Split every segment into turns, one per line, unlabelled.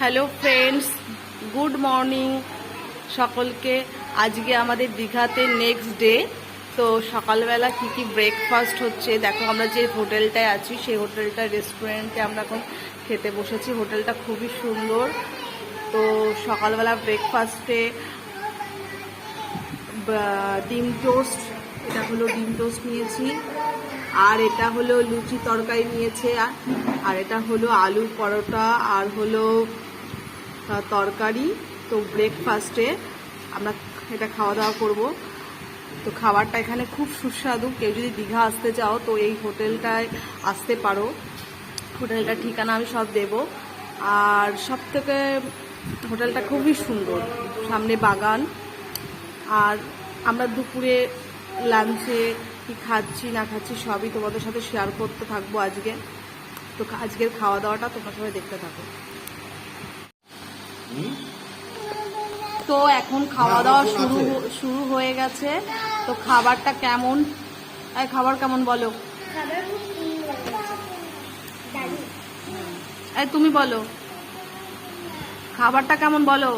Hello friends, good morning সকলকে। আজকে আমাদের দীঘাতে নেক্সট ডে। তো সকালবেলা কি কি ব্রেকফাস্ট হচ্ছে দেখো। আমরা যে হোটেলটায় আছি সেই হোটেলটা রেস্টুরেন্টে আমরা এখন খেতে বসেছি। হোটেলটা খুবই সুন্দর। তো সকালবেলা ব্রেকফাস্টে ডিম টোস্ট, এটা হলো ডিম টোস্ট নিয়েছি, আর এটা হলো লুচি তরকারি নিয়েছে, আর এটা হলো আলু পরোটা আর হলো তরকারি। তো ব্রেকফাস্টে আমরা এটা খাওয়া দাওয়া করব। তো খাবারটা এখানে খুব সুস্বাদু। কেউ যদি দীঘা আসতে চাও তো এই হোটেলটায় আসতে পারো। হোটেলটার ঠিকানা আমি সব দেব। আর সব থেকে হোটেলটা খুবই সুন্দর, সামনে বাগান। আর আমরা দুপুরে লাঞ্চে কি খাচ্ছি না খাচ্ছি সবই তোমাদের সাথে শেয়ার করতে থাকবো আজকে। তো আজকের খাওয়া দাওয়াটা তোমরা সবাই দেখতে থাকো। তো এখন খাওয়া দাওয়া শুরু হয়ে গেছে। তো খাবারটা কেমন, খাবার কেমন বলো? তুমি বলো খাবারটা কেমন বলো।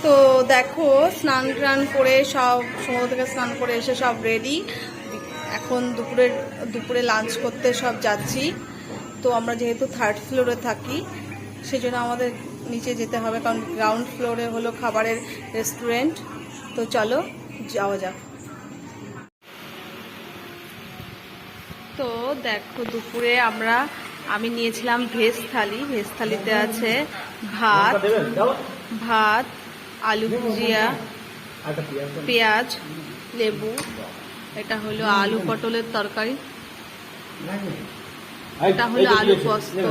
তো দেখো স্নান টান করে সব সমুদ্র থেকে স্নান করে এসে সব রেডি। এখন দুপুরে লাঞ্চ করতে সব যাচ্ছি। তো আমরা যেহেতু থার্ড ফ্লোরে থাকি সেই জন্য আমাদের নিচে যেতে হবে, কারণ গ্রাউন্ড ফ্লোরে হলো খাবারের রেস্টুরেন্ট। তো চলো যাওয়া যাক। তো দেখো দুপুরে আমি নিয়েছিলাম ভেজ থালি। ভেজ থালিতে আছে ভাত, আলু ভুজিয়া, পেঁয়াজ, লেবু, এটা হলো আলু পটলের তরকারি, এটা হলো আলু পোস্ত,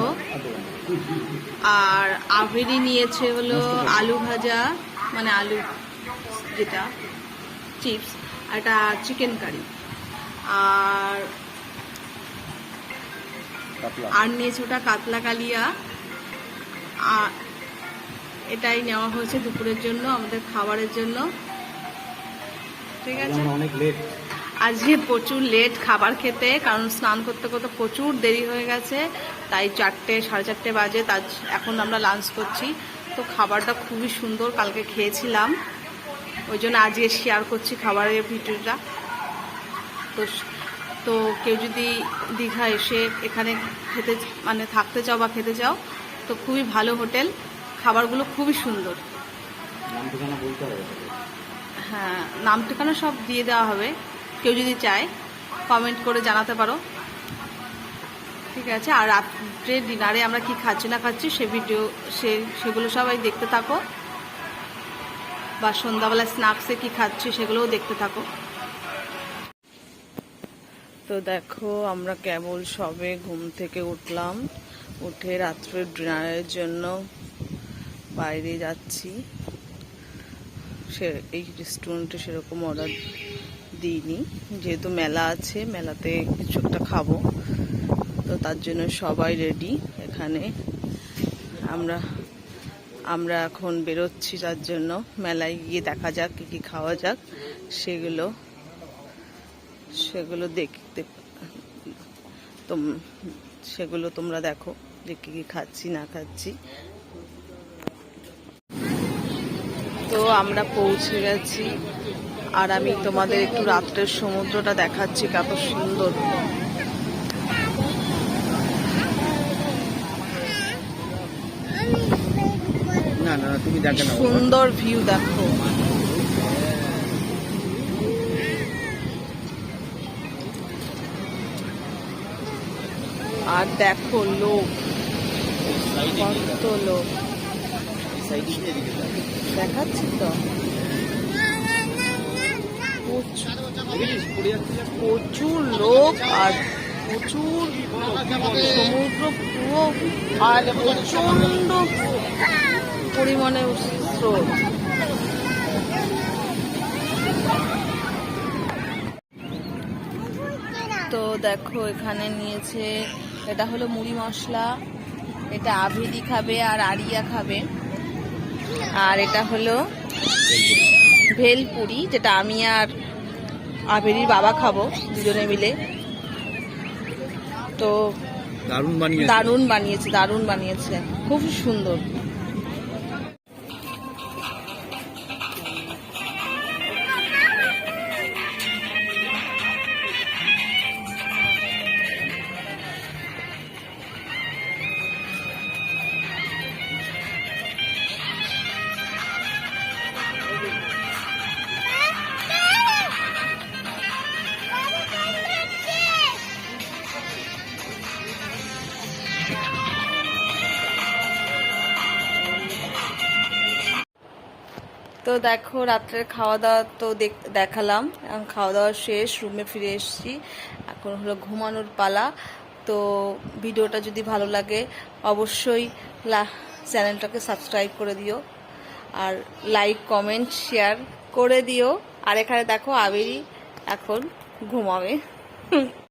আর আভেরি নিয়েছে হলো আলু ভাজা, মানে আলু যেটা চিপস, এটা চিকেন কারি, আর নিয়েছে ওটা কাতলা কালিয়া। এটাই নেওয়া হয়েছে দুপুরের জন্য, আমাদের খাবারের জন্য। ঠিক আছে, আজকে প্রচুর লেট খাবার খেতে, কারণ স্নান করতে করতে প্রচুর দেরি হয়ে গেছে। তাই 4টে সাড়ে 4টে বাজে, তাই এখন আমরা লাঞ্চ করছি। তো খাবারটা খুবই সুন্দর, কালকে খেয়েছিলাম, ওই জন্য আজকে শেয়ার করছি খাবারের ভিডিওটা। তো কেউ যদি দীঘা এসে এখানে থাকতে চাও বা খেতে চাও তো খুবই ভালো হোটেল, খাবারগুলো খুবই সুন্দর। হ্যাঁ, নাম ঠিকানা সব দিয়ে দেওয়া হবে, কেউ যদি চায় কমেন্ট করে জানাতে পারো। ঠিক আছে, আর রাত্রে ডিনারে আমরা কি খাচ্ছি না খাচ্ছি সেগুলো সবাই দেখতে থাকো, বা সন্ধ্যাবেলা স্ন্যাক্সে কি খাচ্ছি সেগুলোও দেখতে থাকো। তো দেখো আমরা কেবল সবে ঘুম থেকে উঠলাম, উঠে রাত্রের ডিনারের জন্য বাইরে যাচ্ছি। এই রেস্টুরেন্টে সেরকম অর্ডার দিইনি, যেহেতু মেলা আছে, মেলাতে কিছু একটা খাবো। তো তার জন্য সবাই রেডি এখানে। আমরা এখন বেরোচ্ছি, তার জন্য মেলায় গিয়ে দেখা যাক কি কি খাওয়া যাক, সেগুলো দেখতে, সেগুলো তোমরা দেখো যে কি কি খাচ্ছি না খাচ্ছি। তো আমরা পৌঁছে গেছি, আর আমি তোমাদের একটু রাত্রের সমুদ্রটা দেখাচ্ছি, কত সুন্দর। সুন্দর ভিউ দেখো। আর দেখো লোক, কত লোক দেখাচ্ছি তো, প্রচুর লোক আর প্রচুর সমুদ্র পুরো, আর প্রচন্ড পরিমাণে স্রোত। তো দেখো এখানে নিয়েছে, এটা হলো মুড়ি মশলা, এটা আভেরি খাবে আর আরিয়া খাবে, আর এটা হলো ভেলপুরি, যেটা আমি আর আভেরির বাবা খাবো দুজনে মিলে। তো দারুণ বানিয়েছে, খুব সুন্দর। তো দেখো রাত্রের খাওয়া দাওয়া তো দেখালাম, এখন খাওয়া দাওয়া শেষ, রুমে ফিরে এসেছি, এখন হলো ঘুমানোর পালা। তো ভিডিওটা যদি ভালো লাগে অবশ্যই চ্যানেলটাকে সাবস্ক্রাইব করে দিও, আর লাইক কমেন্ট শেয়ার করে দিও। আর এখানে দেখো আবিরি এখন ঘুমাবে।